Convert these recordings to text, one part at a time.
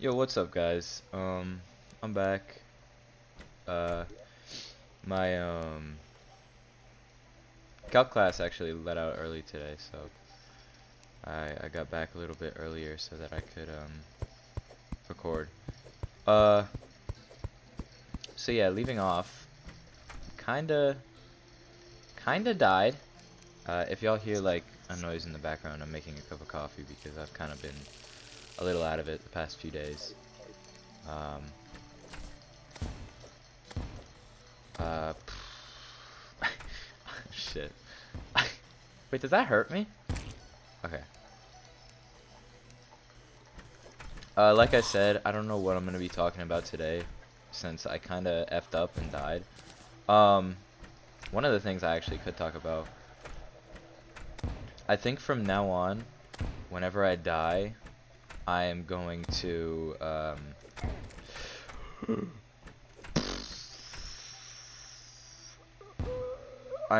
Yo, what's up, guys? I'm back. Uh, my calc class actually let out early today, so I got back a little bit earlier so that I could record. Uh, so yeah, leaving off, kinda kinda died. If y'all hear like a noise in the background, I'm making a cup of coffee because I've kind of been a little out of it the past few days. Um, uh, shit. Wait, does that hurt me? Okay. Like I said, I don't know what I'm gonna be talking about today, since I kinda effed up and died. Um, One of the things I actually could talk about, I think from now on, whenever I die, I am going to, I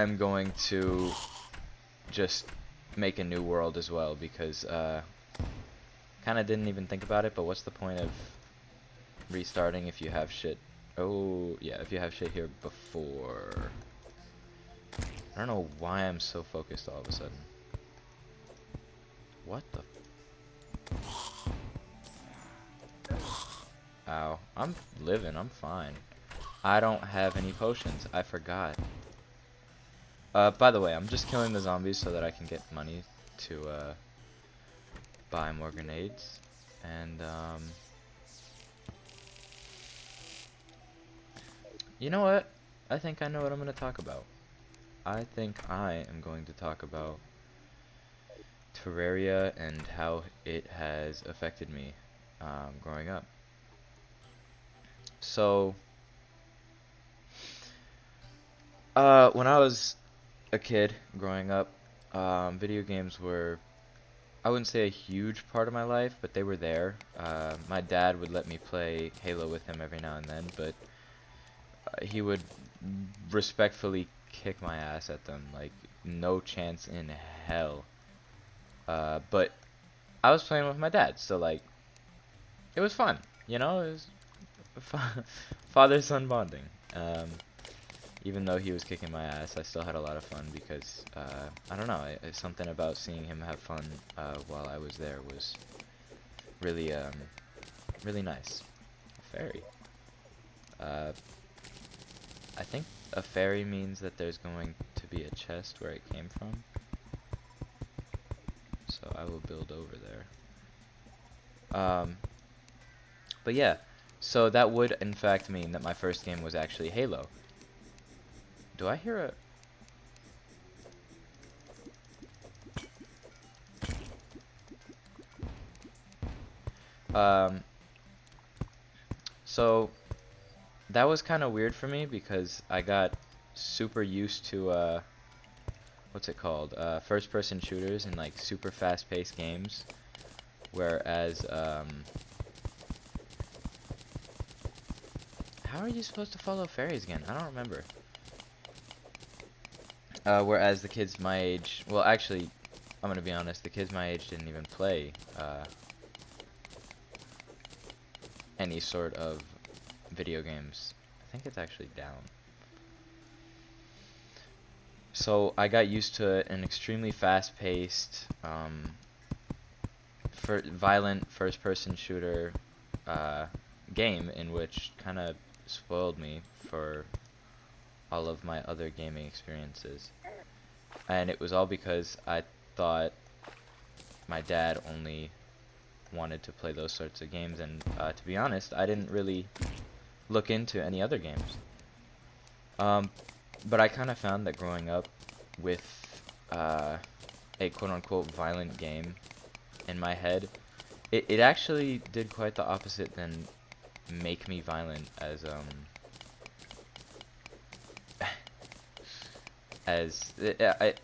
am going to just make a new world as well, because, kinda didn't even think about it, but what's the point of restarting if you have shit? Oh, yeah, if you have shit here before. I don't know why I'm so focused all of a sudden. What the? Ow. I'm living, I'm fine. I don't have any potions, I forgot. By the way, I'm just killing the zombies so that I can get money to, buy more grenades. And, you know what? I think I know what I'm gonna talk about. I think I am going to talk about Terraria and how it has affected me, growing up. So, when I was a kid growing up, video games were, I wouldn't say a huge part of my life, but they were there. My dad would let me play Halo with him every now and then, but he would respectfully kick my ass at them, like no chance in hell. But I was playing with my dad, so like it was fun, you know, it was father-son bonding. Even though he was kicking my ass, I still had a lot of fun because, I don't know, something about seeing him have fun while I was there was really, really nice. A fairy. Uh, I think a fairy means that there's going to be a chest where it came from. So I will build over there. But yeah, so that would in fact mean that my first game was actually Halo. Do I hear a... So that was kind of weird for me because I got super used to, what's it called? First-person shooters and like super fast-paced games. Whereas, how are you supposed to follow fairies again? I don't remember. Whereas the kids my age, well, actually, I'm gonna be honest, the kids my age didn't even play any sort of video games. I think it's actually down. So I got used to an extremely fast-paced, violent first-person shooter game, in which kind of spoiled me for all of my other gaming experiences. And it was all because I thought my dad only wanted to play those sorts of games, and to be honest, I didn't really look into any other games. But I kind of found that growing up with a quote-unquote violent game in my head, it actually did quite the opposite than make me violent,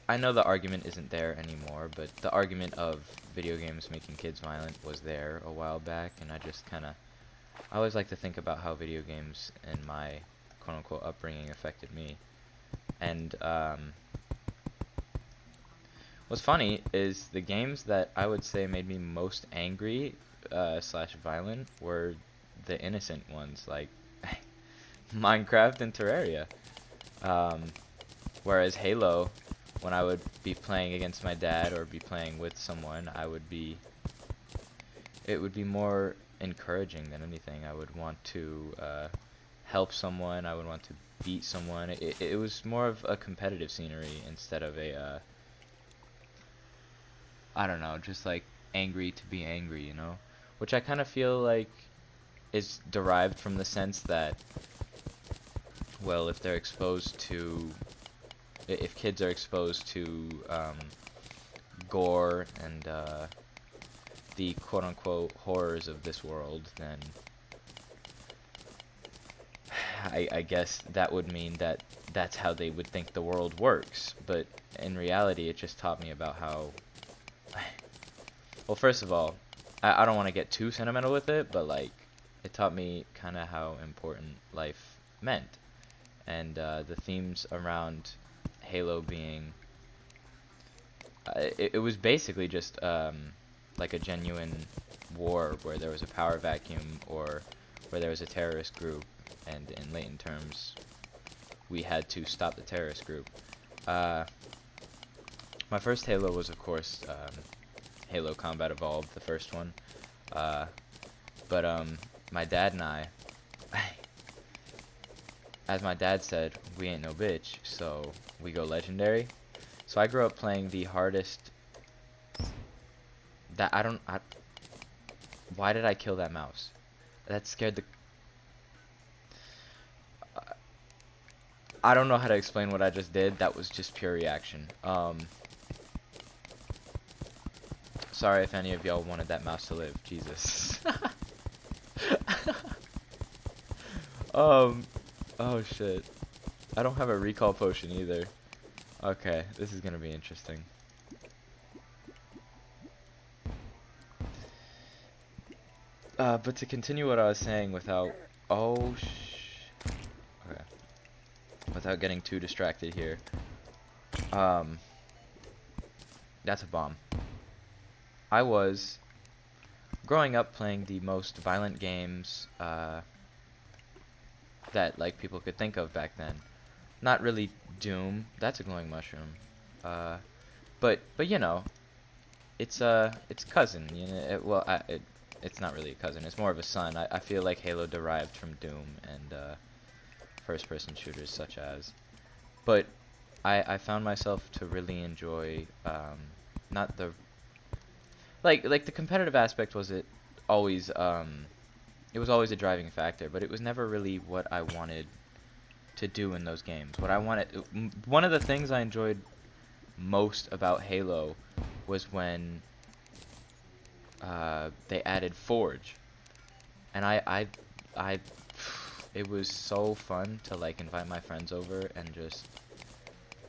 I know the argument isn't there anymore, but the argument of video games making kids violent was there a while back, and I just kind of, I always like to think about how video games and my quote-unquote upbringing affected me. And what's funny is the games that I would say made me most angry slash violent were the innocent ones, like Minecraft and Terraria. Um, Whereas Halo, when I would be playing against my dad or be playing with someone, it would be more encouraging than anything. I would want to help someone. I would want to beat someone. It was more of a competitive scenery instead of a I don't know, just like angry to be angry, you know? Which I kind of feel like is derived from the sense that, well, if they're exposed to, if kids are exposed to gore and the quote-unquote horrors of this world, then I guess that would mean that that's how they would think the world works. But in reality, it just taught me about how, well, first of all, I don't want to get too sentimental with it, but like, it taught me kind of how important life meant. And the themes around Halo being, it was basically just like a genuine war where there was a power vacuum or where there was a terrorist group, and in Layton terms, we had to stop the terrorist group. My first Halo was, of course, Halo Combat Evolved, the first one. But my dad and I, as my dad said, we ain't no bitch, so we go Legendary. So I grew up playing the hardest. Why did I kill that mouse? That scared the. I don't know how to explain what I just did. That was just pure reaction. Sorry if any of y'all wanted that mouse to live. Jesus. Oh shit. I don't have a recall potion either. Okay, this is gonna be interesting. But to continue what I was saying without, okay, without getting too distracted here. That's a bomb. I was growing up playing the most violent games that like people could think of back then. Not really Doom. That's a glowing mushroom. But you know, it's cousin. You know, it's not really a cousin. It's more of a son. I feel like Halo derived from Doom and first-person shooters such as. But I found myself to really enjoy not the like the competitive aspect was always it was always a driving factor, but it was never really what I wanted to do in those games. What I wanted, one of the things I enjoyed most about Halo was when they added Forge, and it was so fun to like invite my friends over and just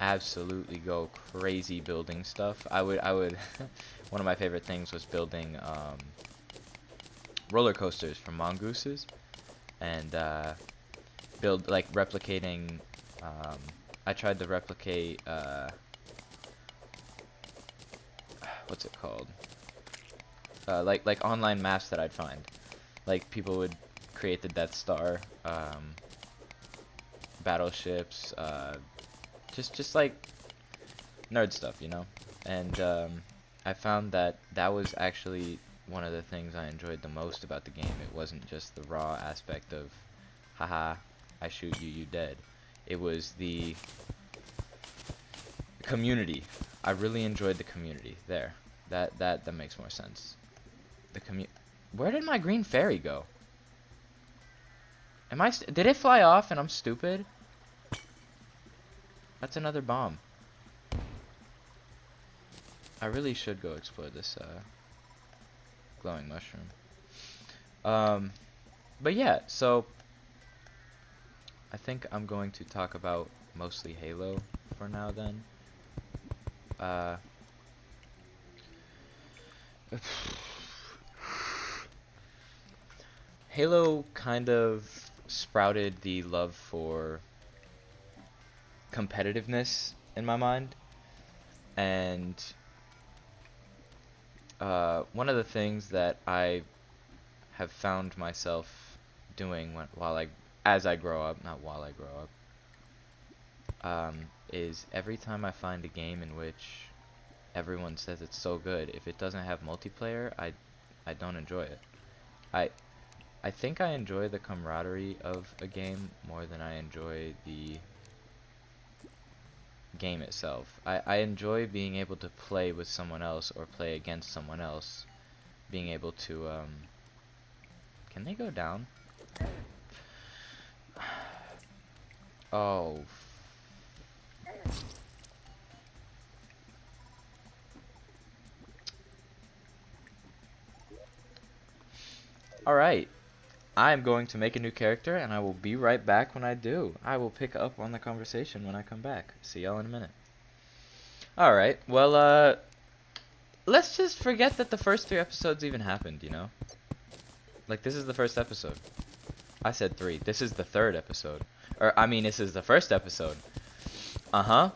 absolutely go crazy building stuff. I would one of my favorite things was building roller coasters from mongooses and build like replicating I tried to replicate what's it called, like online maps that I'd find. Like people would create the Death Star, battleships, just like nerd stuff, you know. And I found that that was actually one of the things I enjoyed the most about the game. It wasn't just the raw aspect of, haha, I shoot you, you dead. It was the community. I really enjoyed the community there. That makes more sense. Where did my green fairy go? Did it fly off and I'm stupid? That's another bomb. I really should go explore this glowing mushroom. But yeah, so I think I'm going to talk about mostly Halo for now then. Halo kind of sprouted the love for competitiveness in my mind, and one of the things that I have found myself doing as I grow up, not while I grow up, is every time I find a game in which everyone says it's so good, if it doesn't have multiplayer, I don't enjoy it. I I think I enjoy the camaraderie of a game more than I enjoy the game itself. I enjoy being able to play with someone else or play against someone else, being able to can they go down? Oh. Alright. I'm going to make a new character, and I will be right back when I do. I will pick up on the conversation when I come back. See y'all in a minute. Alright, well, let's just forget that the first 3 episodes even happened, you know? Like, this is the first episode. I said 3. This is the 3rd episode. Or, I mean, this is the first episode. Uh-huh.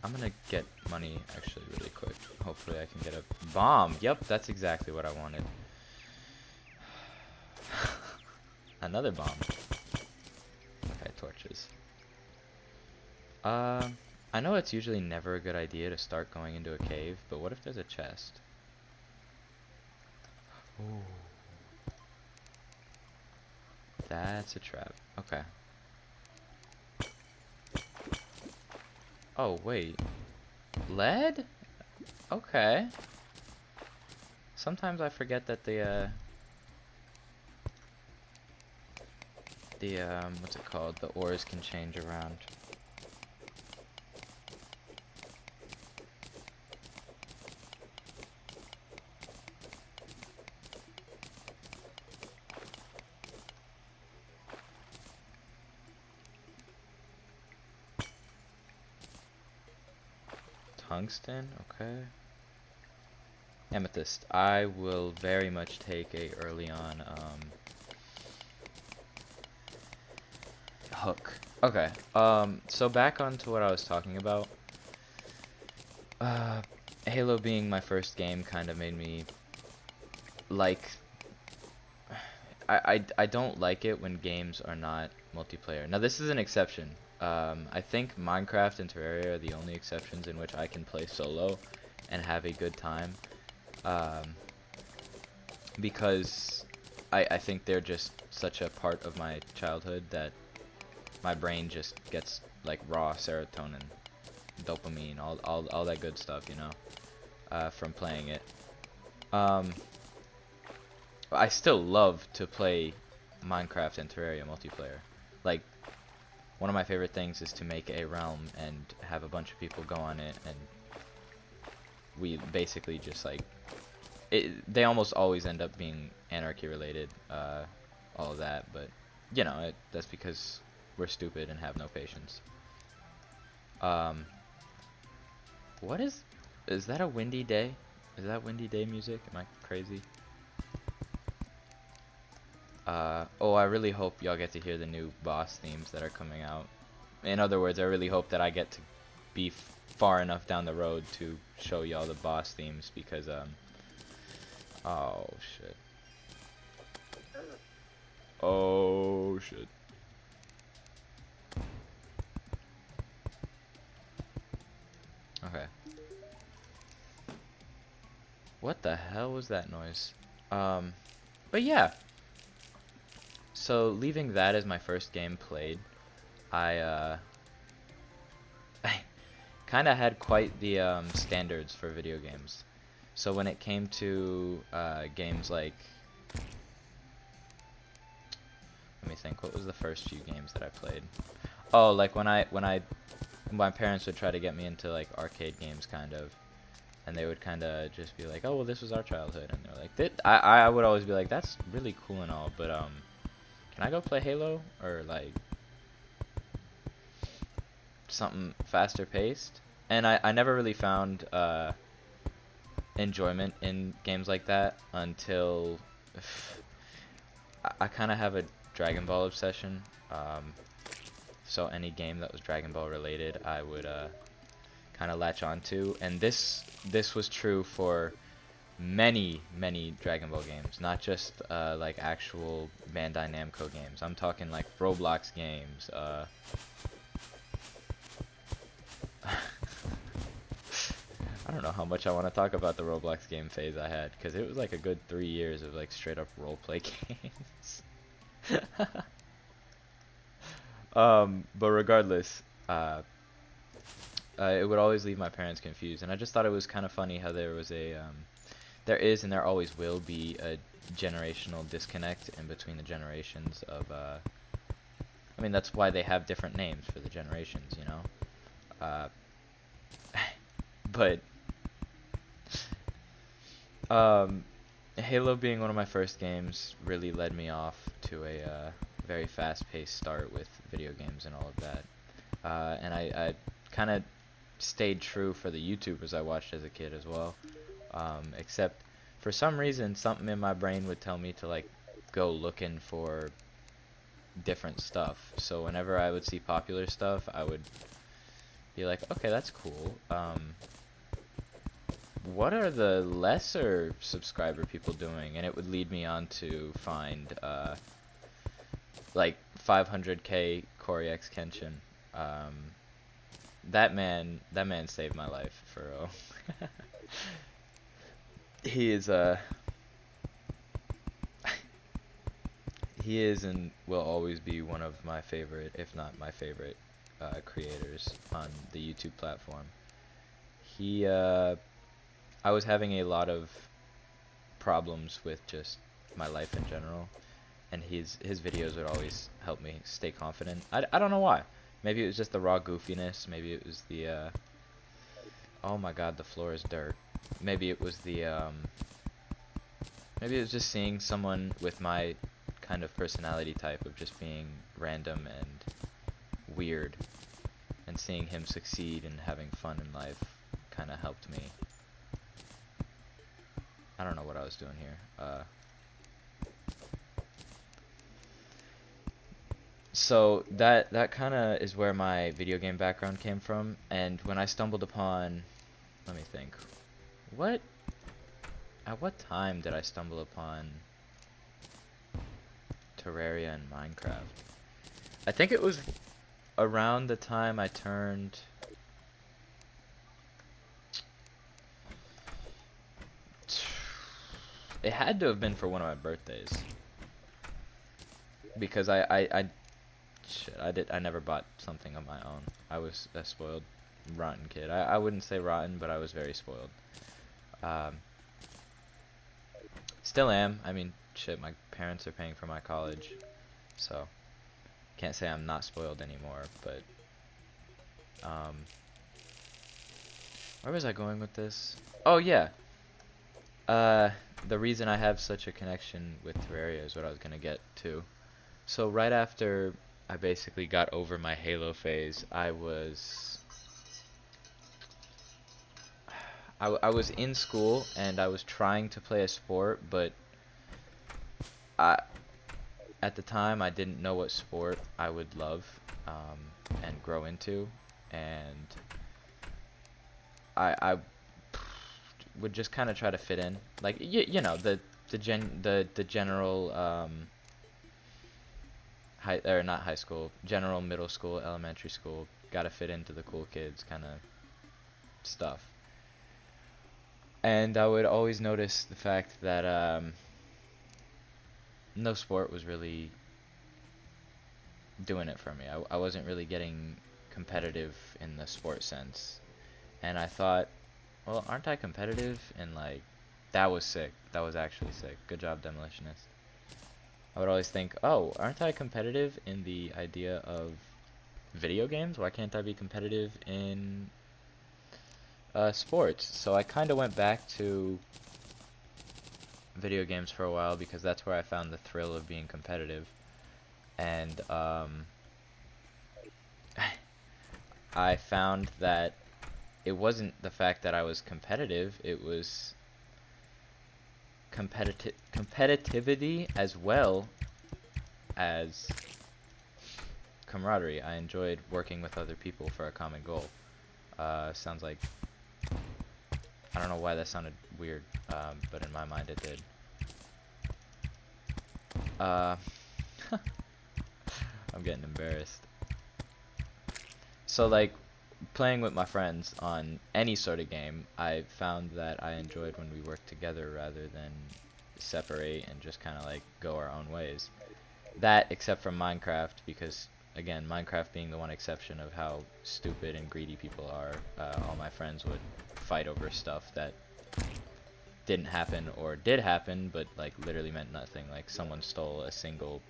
I'm gonna get money, actually, really quick. Hopefully I can get a bomb. Yep, that's exactly what I wanted. Another bomb. Okay, torches. I know it's usually never a good idea to start going into a cave, but what if there's a chest? Ooh. That's a trap. Okay. Oh, wait. Lead? Okay. Sometimes I forget that the what's it called? The ores can change around. Tungsten, okay. Amethyst. I will very much take a early on hook. Okay. So back onto what I was talking about. Halo being my first game kind of made me like I don't like it when games are not multiplayer. Now this is an exception. I think Minecraft and Terraria are the only exceptions in which I can play solo and have a good time. Because I think they're just such a part of my childhood that my brain just gets like raw serotonin, dopamine, all that good stuff, you know, from playing it. I still love to play Minecraft and Terraria multiplayer. Like, one of my favorite things is to make a realm and have a bunch of people go on it, and we basically just like they almost always end up being anarchy related, all of that, but you know, that's because we're stupid and have no patience. What is that a windy day? Is that windy day music? Am I crazy? Oh, I really hope y'all get to hear the new boss themes that are coming out. In other words, I really hope that I get to be far enough down the road to show y'all the boss themes, because, oh, shit. Oh, shit. Okay. What the hell was that noise? But yeah. So, leaving that as my first game played, I kind of had quite the standards for video games. So when it came to games like, let me think, what was the first few games that I played? Oh, like when my parents would try to get me into like arcade games, kind of, and they would kind of just be like, oh, well, this was our childhood, and they're like, I would always be like, that's really cool and all, but can I go play Halo, or like something faster paced? And I never really found enjoyment in games like that until I kind of have a Dragon Ball obsession. So any game that was Dragon Ball related, I would kind of latch onto. And this was true for many Dragon Ball games, not just like actual Bandai Namco games. I'm talking like Roblox games. I don't know how much I want to talk about the Roblox game phase I had, because it was like a good 3 years of like straight up roleplay games. But regardless, it would always leave my parents confused, and I just thought it was kind of funny how there was there is and there always will be a generational disconnect in between the generations of, I mean, that's why they have different names for the generations, you know? Uh, but, Halo being one of my first games really led me off to a, very fast-paced start with video games and all of that. And I kind of stayed true for the YouTubers I watched as a kid as well. Except for some reason, something in my brain would tell me to like go looking for different stuff. So whenever I would see popular stuff, I would be like, okay, that's cool. What are the lesser subscriber people doing? And it would lead me on to find like 500k Corey X Kenshin. That man saved my life for real. He is he is and will always be one of my favorite, if not my favorite, creators on the YouTube platform. He I was having a lot of problems with just my life in general, and his videos would always help me stay confident. I don't know why. Maybe it was just the raw goofiness. Maybe it was the oh my god, the floor is dirt. Maybe it was the maybe it was just seeing someone with my kind of personality type of just being random and weird, and seeing him succeed and having fun in life kind of helped me. I don't know what I was doing here. So that kind of is where my video game background came from, and when I stumbled upon, let me think, at what time did I stumble upon Terraria and Minecraft? I think it was around the time I turned, it had to have been for one of my birthdays, because I never bought something of my own. I was a spoiled, rotten kid. I wouldn't say rotten, but I was very spoiled. Still am. I mean, shit, my parents are paying for my college, so can't say I'm not spoiled anymore, but, where was I going with this? Oh, yeah. The reason I have such a connection with Terraria is what I was gonna get to. So right after I basically got over my Halo phase, I was in school and I was trying to play a sport, but at the time I didn't know what sport I would love and grow into, and I would just kind of try to fit in, like you know, the general not high school, general middle school, elementary school, gotta fit into the cool kids kind of stuff. And I would always notice the fact that no sport was really doing it for me. I wasn't really getting competitive in the sport sense. And I thought, well, aren't I competitive? And like, that was sick. That was actually sick. Good job, Demolitionist. I would always think, oh, aren't I competitive in the idea of video games? Why can't I be competitive in sports? So I kind of went back to video games for a while because that's where I found the thrill of being competitive. And I found that it wasn't the fact that I was competitive, it was competitivity as well as camaraderie. I enjoyed working with other people for a common goal. Sounds like I don't know why that sounded weird, but in my mind it did. Uh, I'm getting embarrassed. So like, playing with my friends on any sort of game, I found that I enjoyed when we worked together rather than separate and just kind of like go our own ways. That, except for Minecraft, because again, Minecraft being the one exception of how stupid and greedy people are, all my friends would fight over stuff that didn't happen or did happen, but like literally meant nothing. Like someone stole a single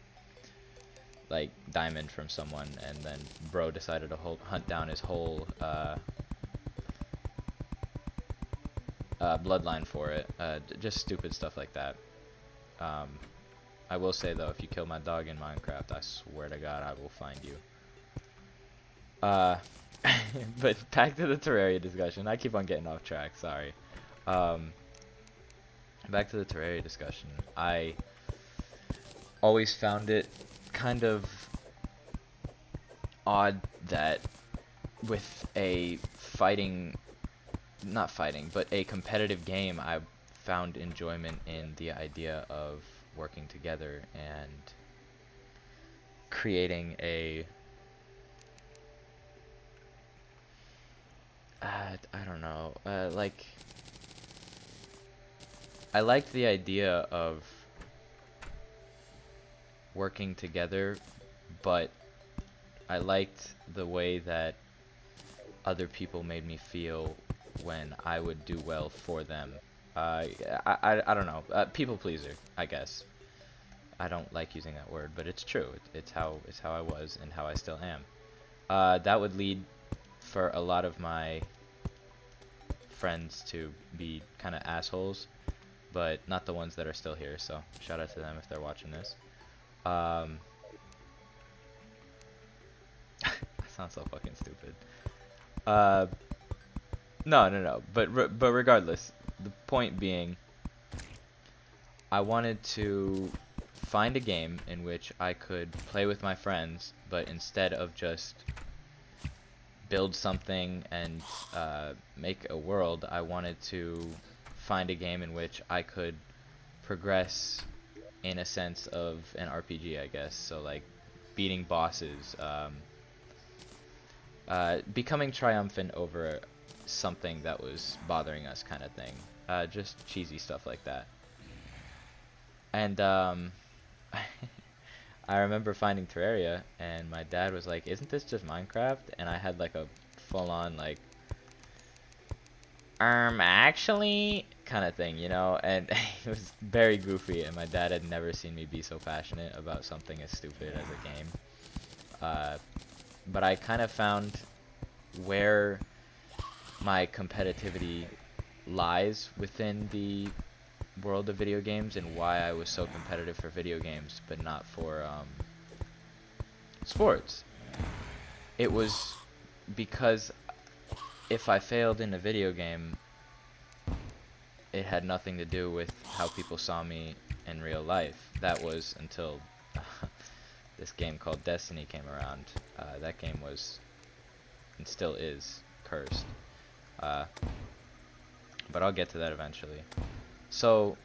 like diamond from someone, and then bro decided to hunt down his whole bloodline for it. Just stupid stuff like that. Um, I will say though, if you kill my dog in Minecraft, I swear to God, I will find you. But back to the Terraria discussion. I keep on getting off track. Sorry. Back to the Terraria discussion. I always found it kind of odd that with a not fighting, but a competitive game, I found enjoyment in the idea of working together and creating a I don't know, like I liked the idea of working together, but I liked the way that other people made me feel when I would do well for them. I don't know. People pleaser, I guess. I don't like using that word, but it's true. It's how I was and how I still am. That would lead for a lot of my friends to be kind of assholes, but not the ones that are still here. So shout out to them if they're watching this. That sounds so fucking stupid. No. But regardless, the point being, I wanted to find a game in which I could play with my friends, but instead of just build something and make a world, I wanted to find a game in which I could progress in a sense of an RPG, I guess. So like beating bosses, becoming triumphant over something that was bothering us, kind of thing. Just cheesy stuff like that. And I remember finding Terraria, and my dad was like, "Isn't this just Minecraft?" And I had like a full-on like, actually, kind of thing, you know. And it was very goofy, and my dad had never seen me be so passionate about something as stupid as a game. But I kind of found where my competitivity lies within the world of video games and why I was so competitive for video games but not for sports. It was because if I failed in a video game, it had nothing to do with how people saw me in real life. That was until this game called Destiny came around. That game was, and still is, cursed. But I'll get to that eventually. So,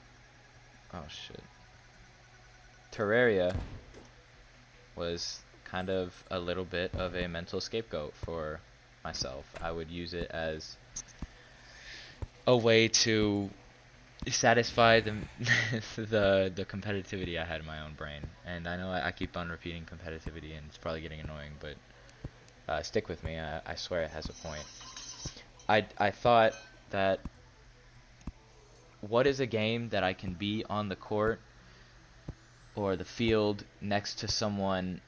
oh shit. Terraria was kind of a little bit of a mental scapegoat for myself. I would use it as a way to satisfy the the competitivity I had in my own brain. And I know I keep on repeating competitivity, and it's probably getting annoying, but stick with me. I swear it has a point. I thought that, what is a game that I can be on the court or the field next to someone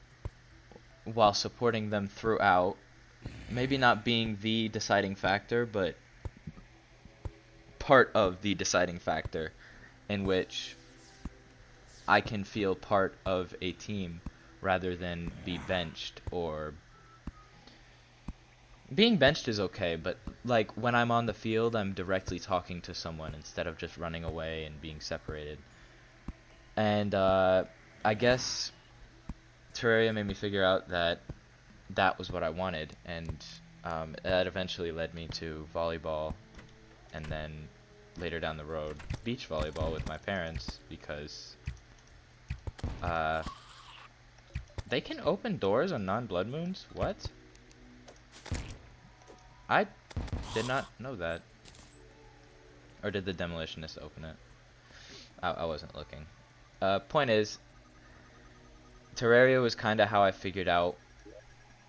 while supporting them throughout, maybe not being the deciding factor, but part of the deciding factor, in which I can feel part of a team rather than be benched. Or being benched is okay, but like when I'm on the field, I'm directly talking to someone instead of just running away and being separated. And I guess Terraria made me figure out that that was what I wanted, and that eventually led me to volleyball and then later down the road, beach volleyball with my parents, because uh, they can open doors on non-blood moons? What? I did not know that. Or did the demolitionist open it? I wasn't looking. Point is, Terraria was kind of how I figured out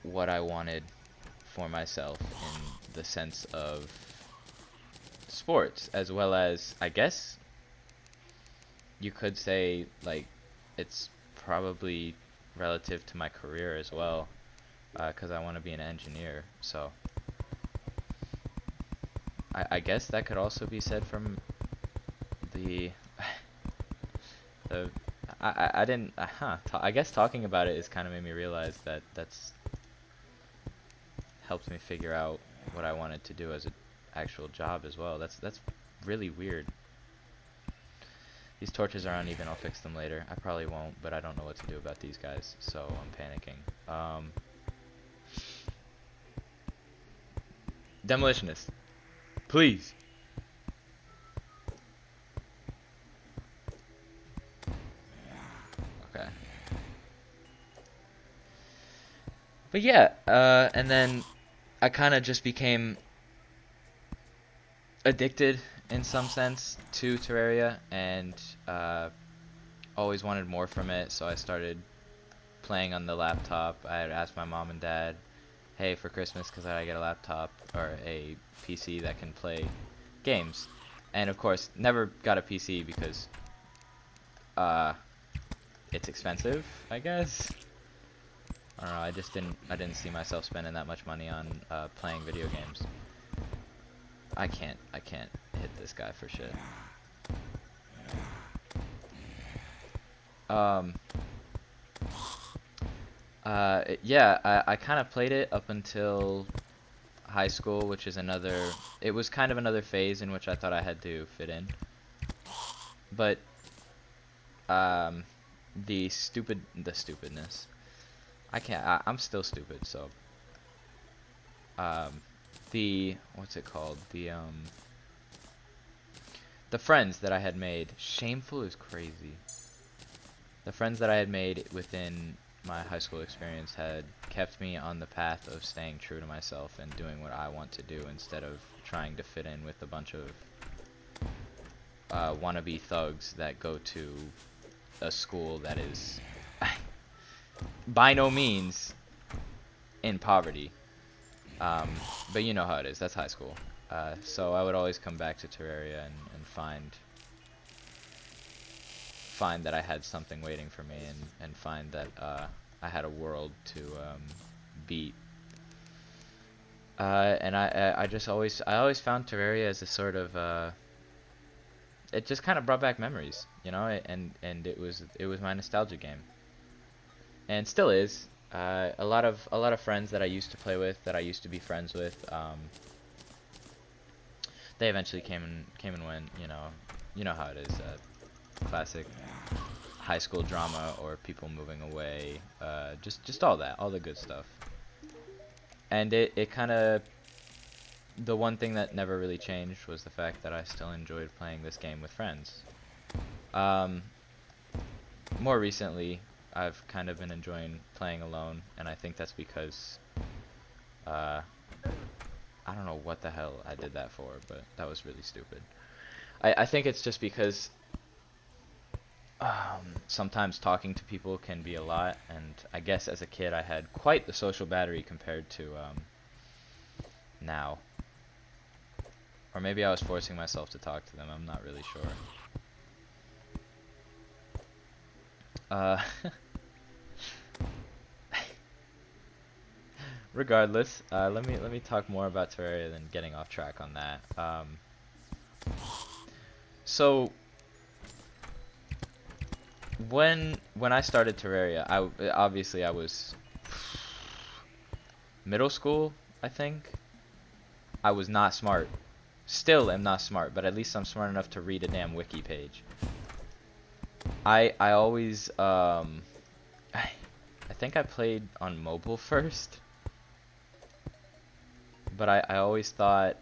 what I wanted for myself in the sense of sports, as well as, I guess you could say, like, it's probably relative to my career as well, because I want to be an engineer. So I guess that could also be said from the the I didn't I guess talking about it has kind of made me realize that that's helped me figure out what I wanted to do as an actual job as well. That's really weird. These torches are uneven. I'll fix them later. I probably won't, but I don't know what to do about these guys, so I'm panicking. Demolitionist, please. Okay. But yeah, and then I kind of just became addicted in some sense to Terraria, and always wanted more from it, so I started playing on the laptop. I had asked my mom and dad, hey, for Christmas, because I get a laptop or a PC that can play games. And of course, never got a PC because it's expensive, I guess. I don't know, I didn't see myself spending that much money on playing video games. I can't hit this guy for shit. Yeah, I kind of played it up until high school, which is it was kind of another phase in which I thought I had to fit in. But, the stupidness. I'm still stupid, so. What's it called? The friends that I had made, shameful is crazy. The friends that I had made within my high school experience had kept me on the path of staying true to myself and doing what I want to do instead of trying to fit in with a bunch of wannabe thugs that go to a school that is by no means in poverty. But you know how it is, that's high school. So I would always come back to Terraria and find that I had something waiting for me, and find that I had a world to beat. And I always found Terraria as a sort of it just kind of brought back memories, you know, and it was my nostalgia game, and still is. A lot of friends that I used to play with, that I used to be friends with, they eventually came and went. You know how it is. Classic high school drama, or people moving away, just all the good stuff. And it kind of, the one thing that never really changed was the fact that I still enjoyed playing this game with friends. More recently, I've kind of been enjoying playing alone, and I think that's because I don't know what the hell I did that for, but that was really stupid. I think it's just because sometimes talking to people can be a lot, and I guess as a kid I had quite the social battery compared to now. Or maybe I was forcing myself to talk to them, I'm not really sure. Regardless, let me talk more about Terraria than getting off track on that. So when I started Terraria, obviously I was middle school, I think. I was not smart. Still am not smart, but at least I'm smart enough to read a damn wiki page. I always I think I played on mobile first, but I always thought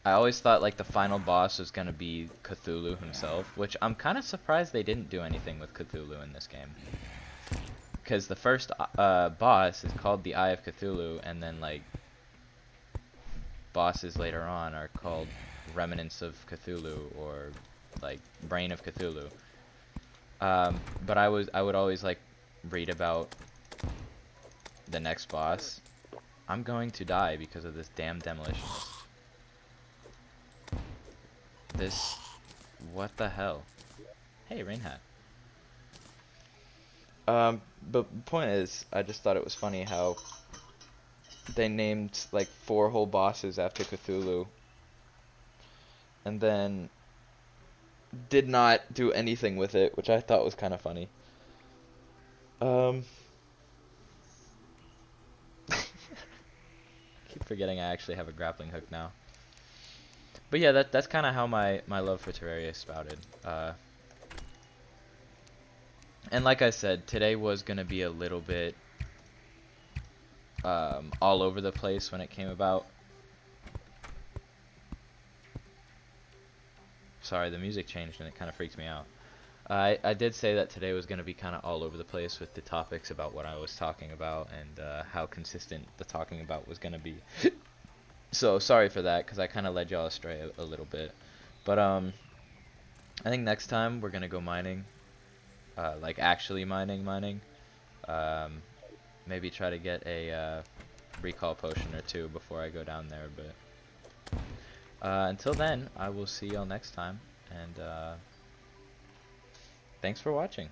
I always thought like the final boss was gonna be Cthulhu himself, which I'm kind of surprised they didn't do anything with Cthulhu in this game. Because the first boss is called the Eye of Cthulhu, and then like bosses later on are called Remnants of Cthulhu or like Brain of Cthulhu. But I would always like read about the next boss. I'm going to die because of this damn demolitionist. This, what the hell? Hey, rain hat. But the point is, I just thought it was funny how they named like 4 whole bosses after Cthulhu, and then did not do anything with it, which I thought was kind of funny. Keep forgetting I actually have a grappling hook now. But yeah, that's kind of how my love for Terraria sprouted. And like I said, today was gonna be a little bit all over the place when it came about. Sorry, the music changed and it kind of freaked me out. I did say that today was going to be kind of all over the place with the topics about what I was talking about and how consistent the talking about was going to be. So sorry for that, because I kind of led y'all astray a little bit. But I think next time we're going to go mining, like actually mining. Maybe try to get a recall potion or 2 before I go down there. But until then, I will see y'all next time, and thanks for watching.